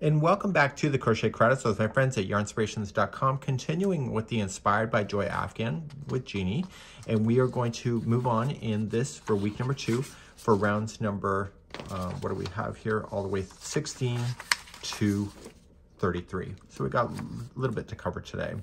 And welcome back to the Crochet Credits with my friends at yarnspirations.com, continuing with the Inspired by Joy Afghan with Jeannie. And we are going to move on in this for week number 2 for rounds number, what do we have here? All the way 16 to 33. So we got a little bit to cover today.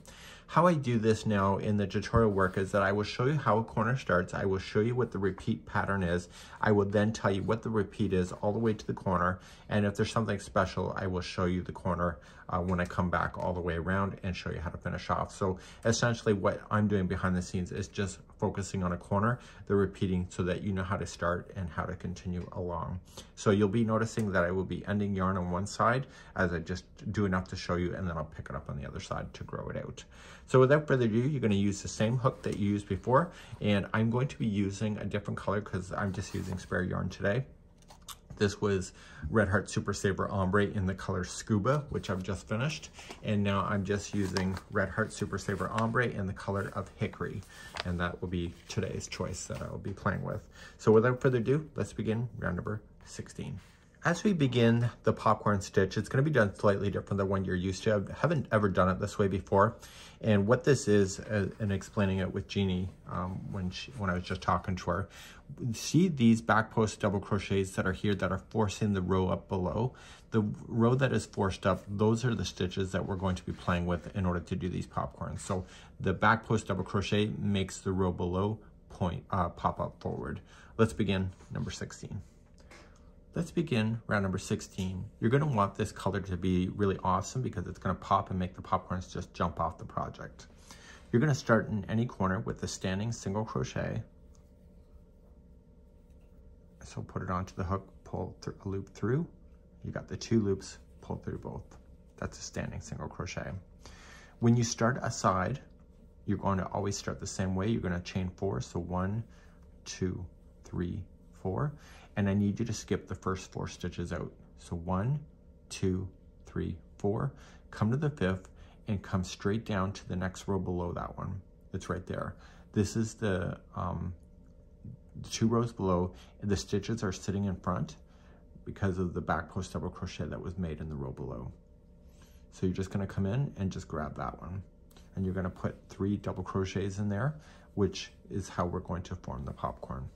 How I do this now in the tutorial work is that I will show you how a corner starts. I will show you what the repeat pattern is. I will then tell you what the repeat is all the way to the corner. And if there's something special, I will show you the corner when I come back all the way around and show you how to finish off. So essentially what I'm doing behind the scenes is just focusing on a corner, the repeating, so that you know how to start and how to continue along. So you'll be noticing that I will be ending yarn on one side as I just do enough to show you, and then I'll pick it up on the other side to grow it out. So without further ado, you're going to use the same hook that you used before, and I'm going to be using a different color because I'm just using spare yarn today. This was Red Heart Super Saver Ombre in the color Scuba, which I've just finished. And now I'm just using Red Heart Super Saver Ombre in the color of Hickory. And that will be today's choice that I will be playing with. So without further ado, let's begin round number 16. As we begin the popcorn stitch, it's going to be done slightly different than one you're used to. I haven't ever done it this way before. And what this is, and explaining it with Jeannie when I was just talking to her, see these back post double crochets that are here that are forcing the row up below? The row that is forced up, those are the stitches that we're going to be playing with in order to do these popcorns. So the back post double crochet makes the row below pop up forward. Let's begin number 16. Let's begin round number 16. You're going to want this color to be really awesome because it's going to pop and make the popcorns just jump off the project. You're going to start in any corner with a standing single crochet. So put it onto the hook, pull a loop through. You got the 2 loops, pull through both. That's a standing single crochet. When you start a side, you're going to always start the same way. You're going to chain 4, so 1, 2, 3, 4. And I need you to skip the first 4 stitches out. So 1, 2, 3, 4. Come to the 5th and come straight down to the next row below that one. It's right there. This is the 2 rows below. The stitches are sitting in front because of the back post double crochet that was made in the row below. So you're just going to come in and just grab that one. And you're going to put 3 double crochets in there, which is how we're going to form the popcorn.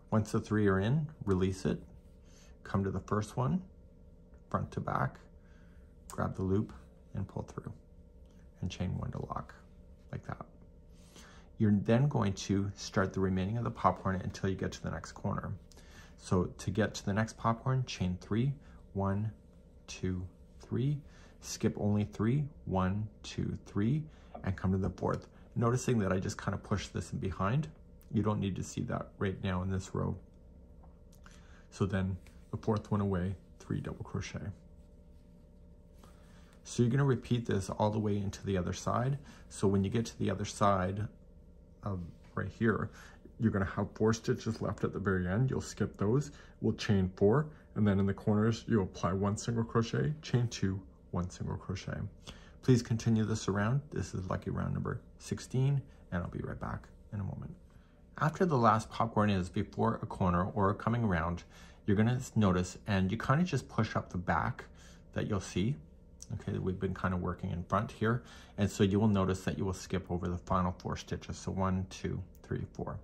Once the 3 are in, release it, come to the first one, front to back, grab the loop and pull through and chain 1 to lock, like that. You're then going to start the remaining of the popcorn until you get to the next corner. So to get to the next popcorn, chain 3, 1, 2, 3, skip only 3, 1, 2, 3, and come to the 4th. Noticing that I just kind of push this in behind. You don't need to see that right now in this row. So then the 4th one away, 3 double crochet. So you're going to repeat this all the way into the other side. So when you get to the other side of right here, you're going to have 4 stitches left at the very end. You'll skip those. We'll chain 4, and then in the corners you'll apply 1 single crochet, chain 2, 1 single crochet. Please continue this around. This is lucky round number 16, and I'll be right back in a moment. After the last popcorn is before a corner or coming around, you're going to notice, and you kind of just push up the back that you'll see. Okay, we've been kind of working in front here, and so you will notice that you will skip over the final 4 stitches. So 1, 2, 3, 4.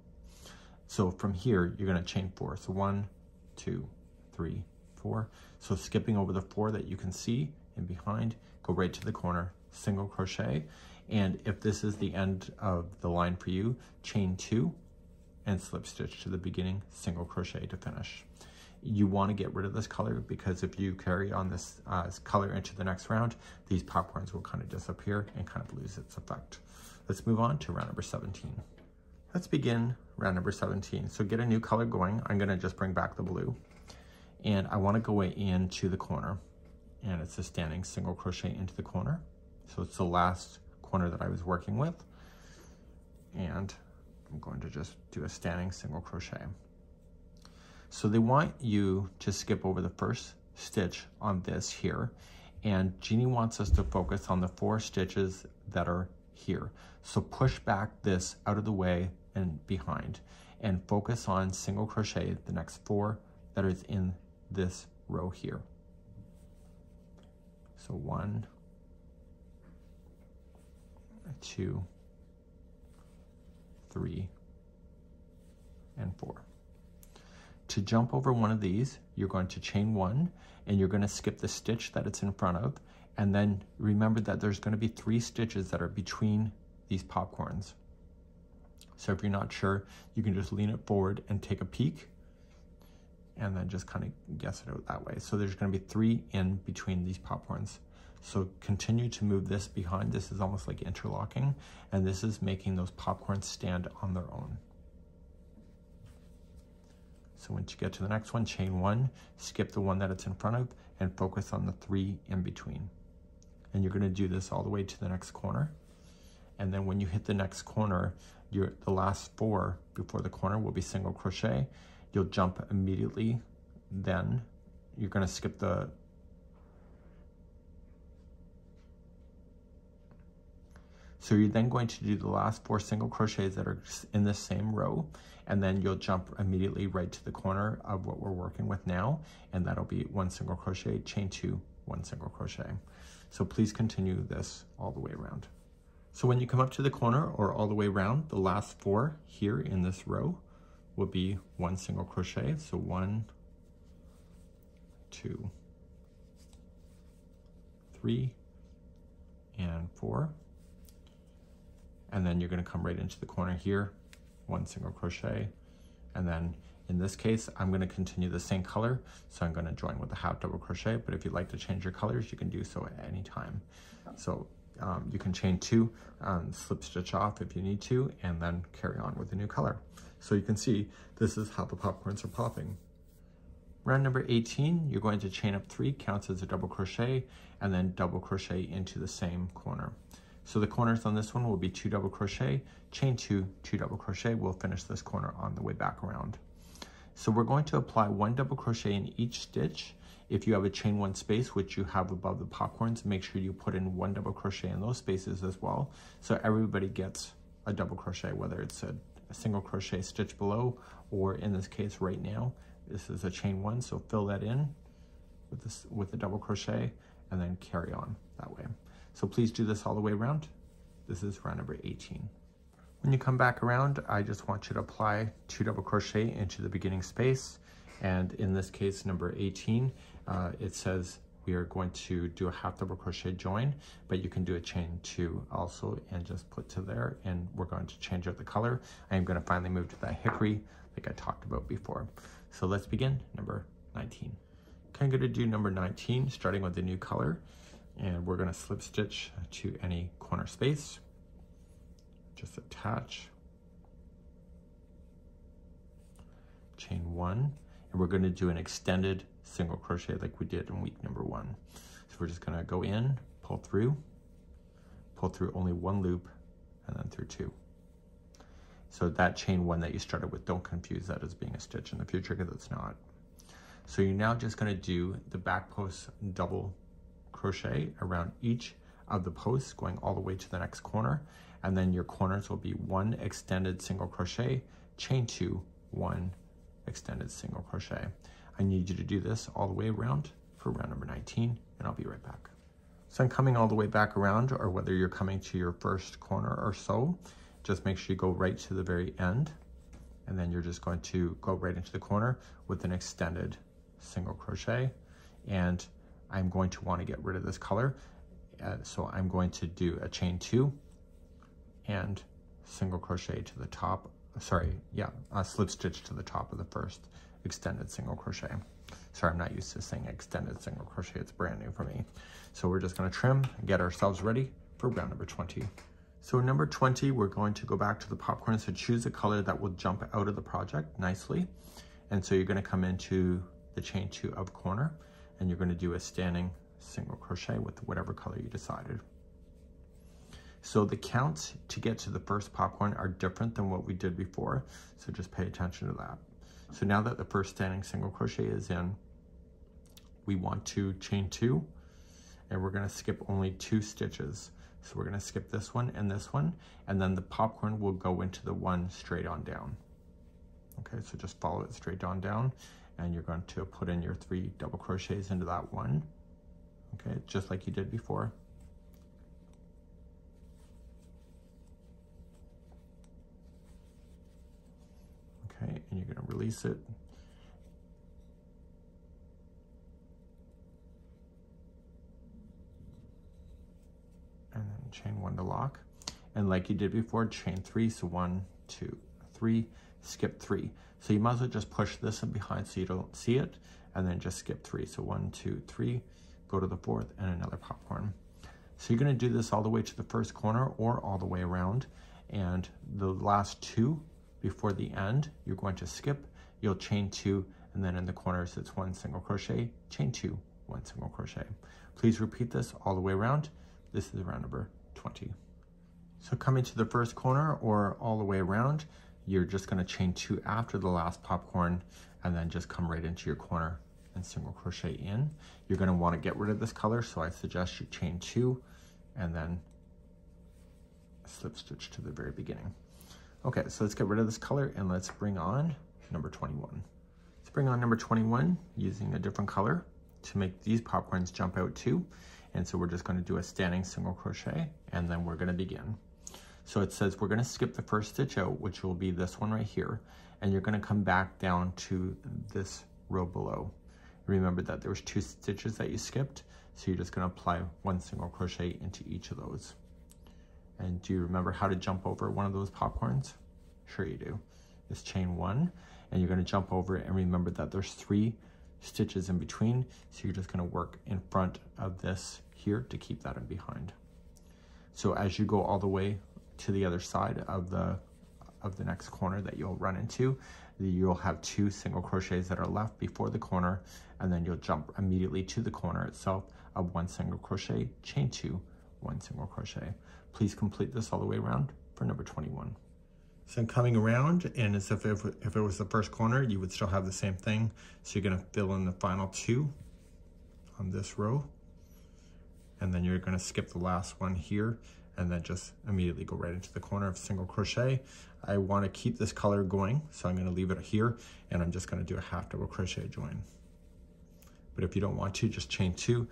So from here, you're going to chain 4. So 1, 2, 3, 4. So skipping over the 4 that you can see in behind, go right to the corner, single crochet. And if this is the end of the line for you, chain 2 and slip stitch to the beginning, single crochet to finish. You want to get rid of this color because if you carry on this color into the next round, these popcorns will kind of disappear and kind of lose its effect. Let's move on to round number 17. Let's begin round number 17. So get a new color going. I'm going to just bring back the blue, and I want to go into the corner, and it's a standing single crochet into the corner. So it's the last corner that I was working with, and I'm going to just do a standing single crochet. So they want you to skip over the first stitch on this here, and Jeannie wants us to focus on the 4 stitches that are here. So push back this out of the way and behind, and focus on single crochet the next 4 that is in this row here. So 1, 2, 3, and 4. To jump over one of these, you're going to chain 1, and you're going to skip the stitch that it's in front of, and then remember that there's going to be 3 stitches that are between these popcorns. So if you're not sure, you can just lean it forward and take a peek, and then just kind of guess it out that way. So there's going to be 3 in between these popcorns. So continue to move this behind. This is almost like interlocking, and this is making those popcorns stand on their own. So once you get to the next one, chain 1, skip the one that it's in front of, and focus on the 3 in between. And you're going to do this all the way to the next corner. And then when you hit the next corner, the last 4 before the corner will be single crochet. You'll jump immediately, then you're going to skip the So you're then going to do the last 4 single crochets that are in the same row, and then you'll jump immediately right to the corner of what we're working with now, and that'll be 1 single crochet, chain 2, 1 single crochet. So please continue this all the way around. So when you come up to the corner or all the way around, the last 4 here in this row will be 1 single crochet. So 1, 2, 3, and 4. And then you're going to come right into the corner here, 1 single crochet, and then in this case I'm going to continue the same color, so I'm going to join with a half double crochet, but if you'd like to change your colors you can do so at any time. So you can chain 2, slip stitch off if you need to, and then carry on with the new color. So you can see this is how the popcorns are popping. Round number 18, you're going to chain up 3, counts as a double crochet, and then double crochet into the same corner. So the corners on this one will be 2 double crochet, chain 2, 2 double crochet. We'll finish this corner on the way back around. So we're going to apply 1 double crochet in each stitch. If you have a chain 1 space, which you have above the popcorns, make sure you put in 1 double crochet in those spaces as well. So everybody gets a double crochet, whether it's a single crochet stitch below, or in this case right now, this is a chain 1. So fill that in with the double crochet and then carry on that way. So please do this all the way around. This is round number 18. When you come back around, I just want you to apply 2 double crochet into the beginning space. And in this case, number 18, it says we are going to do a half double crochet join, but you can do a chain 2 also and just put to there, and we're going to change out the color. I am going to finally move to that hickory like I talked about before. So let's begin number 19. Okay, I'm going to do number 19, starting with the new color. And we're going to slip stitch to any corner space, just attach, chain 1, and we're going to do an extended single crochet like we did in week number 1. So we're just going to go in, pull through only 1 loop, and then through 2. So that chain 1 that you started with, don't confuse that as being a stitch in the future, because it's not. So you're now just going to do the back post double crochet around each of the posts, going all the way to the next corner, and then your corners will be 1 extended single crochet, chain 2, 1 extended single crochet. I need you to do this all the way around for round number 19, and I'll be right back. So I'm coming all the way back around, or whether you're coming to your first corner or so, just make sure you go right to the very end, and then you're just going to go right into the corner with an extended single crochet. And I'm going to want to get rid of this color, so I'm going to do a chain 2 and single crochet to the top, slip stitch to the top of the first extended single crochet. Sorry, I'm not used to saying extended single crochet, it's brand new for me. So we're just going to trim and get ourselves ready for round number 20. So in number 20, we're going to go back to the popcorn, so choose a color that will jump out of the project nicely. And so you're going to come into the chain 2 of corner, and you're going to do a standing single crochet with whatever color you decided. So the counts to get to the first popcorn are different than what we did before, so just pay attention to that. So now that the first standing single crochet is in, we want to chain 2, and we're going to skip only 2 stitches. So we're going to skip this one, and then the popcorn will go into the one straight on down. Okay, so just follow it straight on down, and you're going to put in your 3 double crochets into that one, okay, just like you did before. Okay, and you're going to release it. And then chain 1 to lock. And like you did before, chain 3, so 1, 2, 3, skip 3. So you might as well just push this in behind so you don't see it, and then just skip 3. So 1, 2, 3, go to the 4th, and another popcorn. So you're going to do this all the way to the first corner or all the way around, and the last 2 before the end, you're going to skip, you'll chain 2, and then in the corners it's 1 single crochet, chain 2, 1 single crochet. Please repeat this all the way around. This is round number 20. So coming to the first corner or all the way around, you're just going to chain 2 after the last popcorn, and then just come right into your corner and single crochet in. You're going to want to get rid of this color, so I suggest you chain 2 and then slip stitch to the very beginning. Okay, so let's get rid of this color and let's bring on number 21. Let's bring on number 21 using a different color to make these popcorns jump out too. And so we're just going to do a standing single crochet, and then we're going to begin. So it says we're going to skip the first stitch out, which will be this one right here, and you're going to come back down to this row below. Remember that there was 2 stitches that you skipped, so you're just going to apply 1 single crochet into each of those. And do you remember how to jump over one of those popcorns? Sure you do. It's chain 1, and you're going to jump over it, and remember that there's 3 stitches in between, so you're just going to work in front of this here to keep that in behind. So as you go all the way to the other side of the next corner that you'll run into, you'll have 2 single crochets that are left before the corner, and then you'll jump immediately to the corner itself of 1 single crochet, chain 2, 1 single crochet. Please complete this all the way around for number 21. So I'm coming around, and as if it was the first corner, you would still have the same thing. So you're going to fill in the final 2 on this row, and then you're going to skip the last one here, and then just immediately go right into the corner of single crochet. I want to keep this color going, so I'm going to leave it here, and I'm just going to do a half double crochet join. But if you don't want to, just chain 2,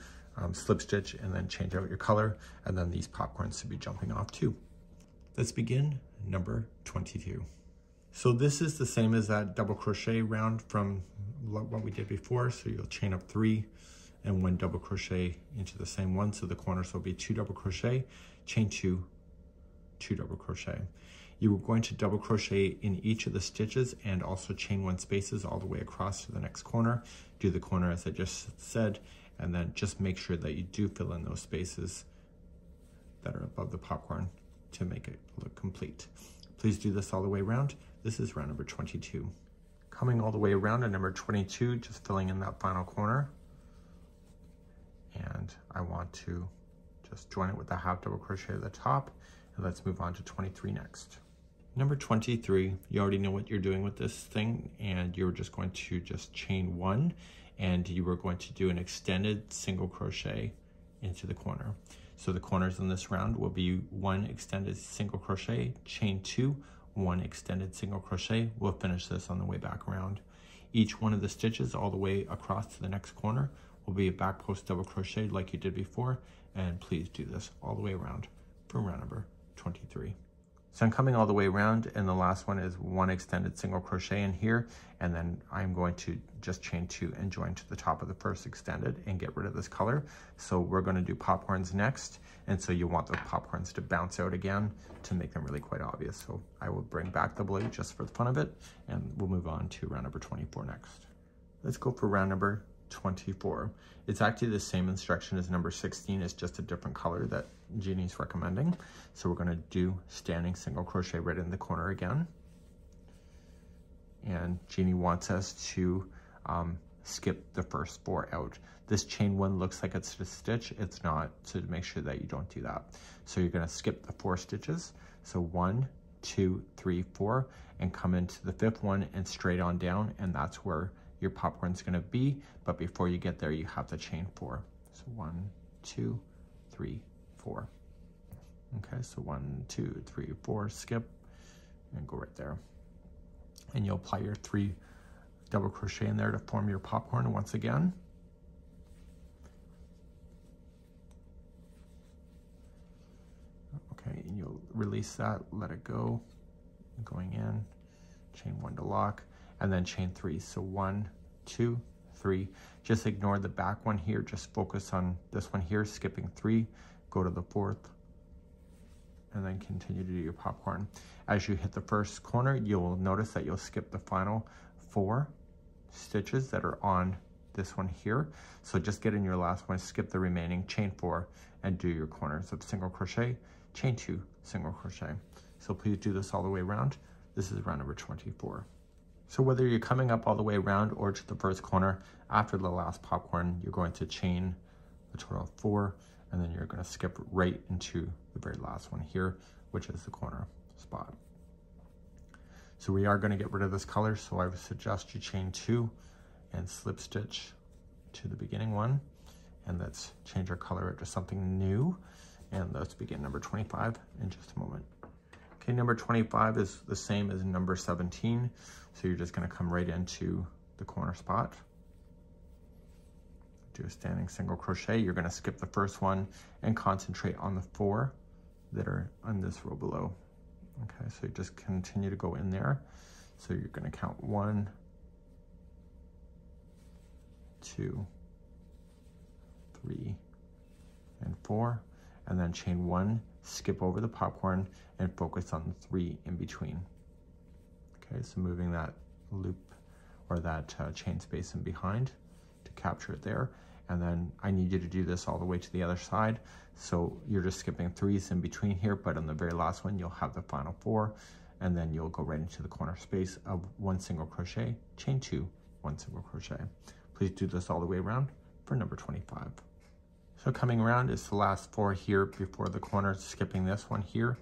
slip stitch, and then change out your color, and then these popcorns should be jumping off too. Let's begin number 22. So this is the same as that double crochet round from what we did before. So you'll chain up 3 and 1 double crochet into the same one. So the corners will be 2 double crochet, chain 2, 2 double crochet. You are going to double crochet in each of the stitches and also chain 1 spaces all the way across to the next corner. Do the corner as I just said, and then just make sure that you do fill in those spaces that are above the popcorn to make it look complete. Please do this all the way around. This is round number 22. Coming all the way around to number 22, just filling in that final corner. And I want to just join it with a half double crochet at the top, and let's move on to 23 next. Number 23, you already know what you're doing with this thing, and you're just going to just chain 1, and you are going to do an extended single crochet into the corner. So the corners in this round will be 1 extended single crochet, chain 2, 1 extended single crochet. We'll finish this on the way back around. Each one of the stitches all the way across to the next corner will be a back post double crochet like you did before, and please do this all the way around for round number 23. So I'm coming all the way around, and the last one is 1 extended single crochet in here, and then I'm going to just chain 2 and join to the top of the first extended and get rid of this color. So we're going to do popcorns next, and so you want the popcorns to bounce out again to make them really quite obvious. So I will bring back the blue just for the fun of it, and we'll move on to round number 24 next. Let's go for round number 24. It's actually the same instruction as number 16, it's just a different color that Jeannie's recommending. So we're going to do standing single crochet right in the corner again, and Jeannie wants us to skip the first 4 out. This chain 1 looks like it's a stitch, it's not, so to make sure that you don't do that. So you're going to skip the 4 stitches, so 1, 2, 3, 4, and come into the 5th one and straight on down, and that's where your popcorn's going to be. But before you get there, you have to chain 4. So 1, 2, 3, 4. Okay, so 1, 2, 3, 4, skip, and go right there. And you'll apply your 3 double crochet in there to form your popcorn once again. Okay, and you'll release that, let it go, going in, chain 1 to lock, and then chain 3. So 1, 2, 3. Just ignore the back one here, just focus on this one here, skipping 3, go to the 4th, and then continue to do your popcorn. As you hit the first corner, you'll notice that you'll skip the final 4 stitches that are on this one here. So just get in your last one, skip the remaining, chain 4, and do your corners of single crochet, chain 2, single crochet. So please do this all the way around. This is round number 24. So whether you're coming up all the way around or to the first corner, after the last popcorn, you're going to chain a total of 4, and then you're going to skip right into the very last one here, which is the corner spot. So we are going to get rid of this color, so I would suggest you chain 2 and slip stitch to the beginning one, and let's change our color to something new, and let's begin number 25 in just a moment. Okay, number 25 is the same as number 17, so you're just going to come right into the corner spot, do a standing single crochet. You're going to skip the first one and concentrate on the 4 that are on this row below. Okay, so you just continue to go in there. So you're going to count 1, 2, 3, and 4, and then chain 1, skip over the popcorn, and focus on the 3 in between. Okay, so moving that loop or that chain space in behind to capture it there. And then I need you to do this all the way to the other side. So you're just skipping 3s in between here, but on the very last one, you'll have the final 4, and then you'll go right into the corner space of 1 single crochet, chain 2, 1 single crochet. Please do this all the way around for number 25. So coming around is the last 4 here before the corner, skipping this one here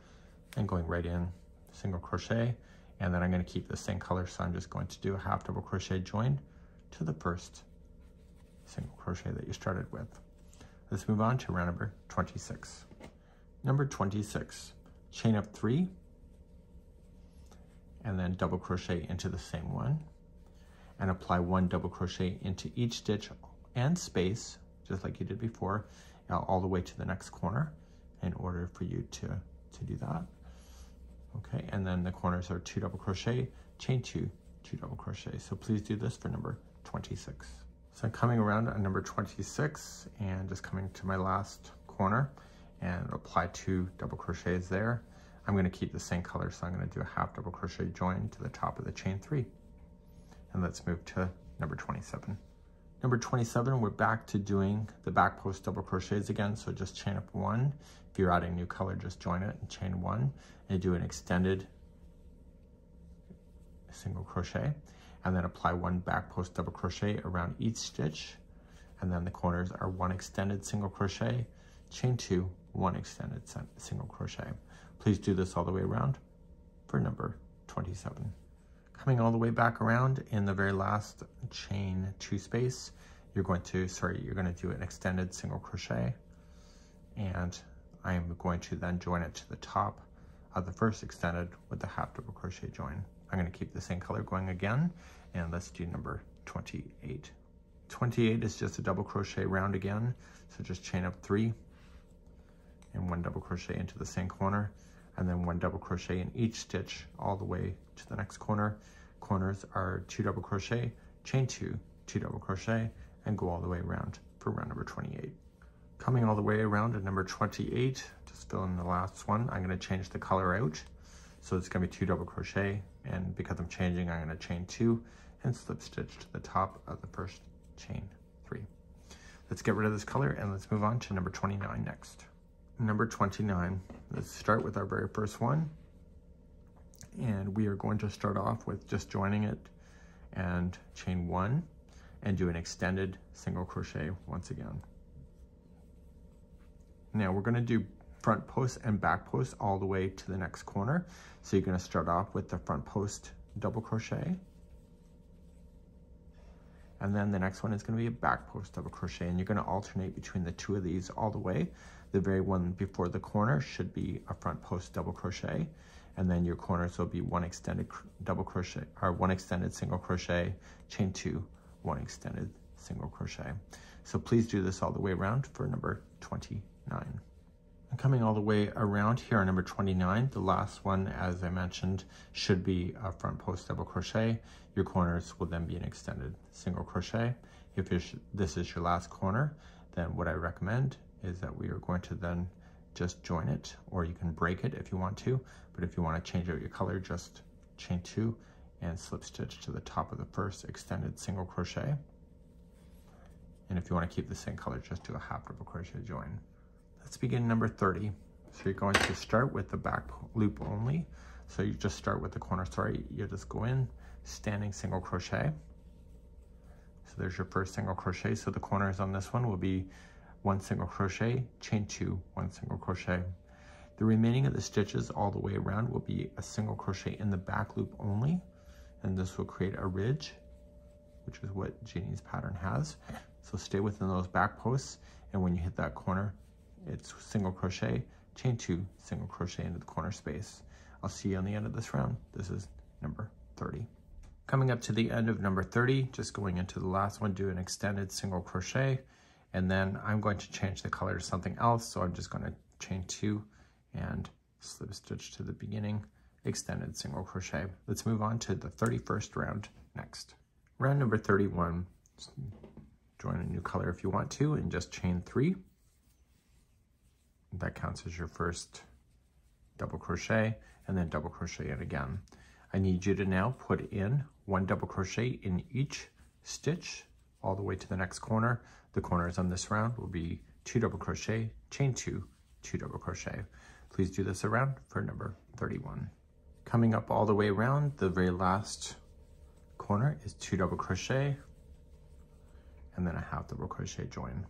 and going right in, single crochet, and then I'm going to keep the same color, so I'm just going to do a half double crochet join to the first single crochet that you started with. Let's move on to round number 26. Number 26, chain up 3, and then double crochet into the same one, and apply 1 double crochet into each stitch and space, just like you did before, all the way to the next corner in order for you to do that. Okay, and then the corners are 2 double crochet, chain 2, 2 double crochet. So please do this for number 26. So I'm coming around on number 26 and just coming to my last corner and apply 2 double crochets there. I'm going to keep the same color, so I'm going to do a half double crochet join to the top of the chain 3. And let's move to number 27. Number 27, we're back to doing the back post double crochets again, so just chain up 1. If you're adding new color, just join it and chain 1 and do an extended single crochet, and then apply 1 back post double crochet around each stitch, and then the corners are 1 extended single crochet, chain 2, 1 extended single crochet. Please do this all the way around for number 27. Coming all the way back around in the very last chain 2 space, you're going to do an extended single crochet, and I am going to then join it to the top of the first extended with the half double crochet join. I'm going to keep the same color going again, and let's do number 28. 28 is just a double crochet round again, so just chain up 3 and 1 double crochet into the same corner, and then 1 double crochet in each stitch all the way to the next corner. Corners are 2 double crochet, chain 2, 2 double crochet, and go all the way around for round number 28. Coming all the way around at number 28, just fill in the last one, I'm going to change the color out. So it's going to be 2 double crochet, and because I'm changing, I'm going to chain 2 and slip stitch to the top of the first chain 3. Let's get rid of this color and let's move on to number 29 next. Number 29, let's start with our very first one, and we are going to start off with just joining it and chain 1 and do an extended single crochet once again. Now we're going to do front post and back post all the way to the next corner. So you're going to start off with the front post double crochet, and then the next one is going to be a back post double crochet, and you're going to alternate between the 2 of these all the way. The very one before the corner should be a front post double crochet, and then your corners will be one extended double crochet, or one extended single crochet, chain 2, one extended single crochet. So please do this all the way around for number 29. And coming all the way around here on number 29, the last one, as I mentioned, should be a front post double crochet. Your corners will then be an extended single crochet. If this is your last corner, then what I recommend is that we are going to then just join it, or you can break it if you want to, but if you want to change out your color, just chain 2 and slip stitch to the top of the first extended single crochet. And if you want to keep the same color, just do a half double crochet join. Let's begin number 30. So you're going to start with the back loop only. So you just start with the corner, you just go in, standing single crochet. So there's your first single crochet. So the corners on this one will be one single crochet, chain 2, one single crochet. The remaining of the stitches all the way around will be a single crochet in the back loop only, and this will create a ridge, which is what Jeanne's pattern has. So stay within those back posts, and when you hit that corner, it's single crochet, chain 2, single crochet into the corner space. I'll see you on the end of this round. This is number 30. Coming up to the end of number 30, just going into the last one, do an extended single crochet, and then I'm going to change the color to something else. So I'm just going to chain 2 and slip stitch to the beginning, extended single crochet. Let's move on to the 31st round next. Round number 31, join a new color if you want to, and just chain 3. That counts as your first double crochet, and then double crochet it again. I need you to now put in one double crochet in each stitch all the way to the next corner. The corners on this round will be 2 double crochet, chain 2, 2 double crochet. Please do this around for number 31. Coming up all the way around, the very last corner is 2 double crochet and then a half double crochet join.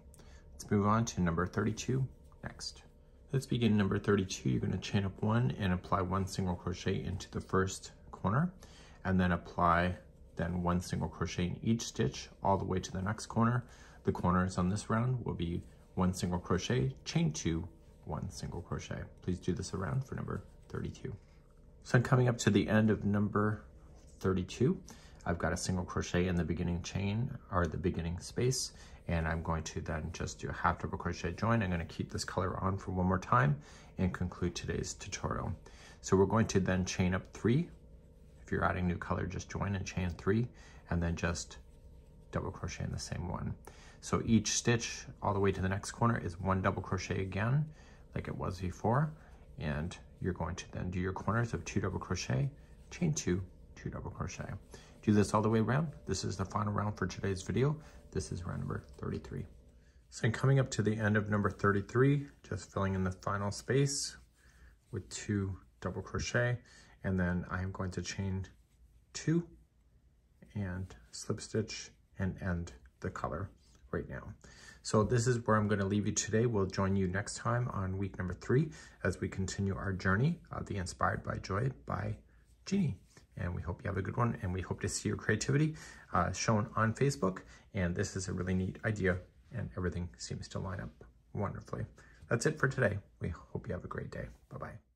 Let's move on to number 32 next. Let's begin number 32. You're going to chain up 1 and apply 1 single crochet into the first corner, and then apply one single crochet in each stitch all the way to the next corner. The corners on this round will be 1 single crochet, chain 2, 1 single crochet. Please do this around for number 32. So I'm coming up to the end of number 32. I've got a single crochet in the beginning chain, or the beginning space, and I'm going to then just do a half double crochet join. I'm going to keep this color on for one more time and conclude today's tutorial. So we're going to then chain up 3. If you're adding new color, just join and chain 3, and then just double crochet in the same one. So each stitch all the way to the next corner is 1 double crochet again, like it was before, and you're going to then do your corners of 2 double crochet, chain 2, 2 double crochet. Do this all the way around. This is the final round for today's video. This is round number 33. So I'm coming up to the end of number 33, just filling in the final space with 2 double crochet, and then I am going to chain 2 and slip stitch and end the color right now. So this is where I'm going to leave you today. We'll join you next time on week number 3 as we continue our journey of the Inspired by Joy by Jeanne. And we hope you have a good one, and we hope to see your creativity shown on Facebook. And this is a really neat idea, and everything seems to line up wonderfully. That's it for today. We hope you have a great day. Bye-bye.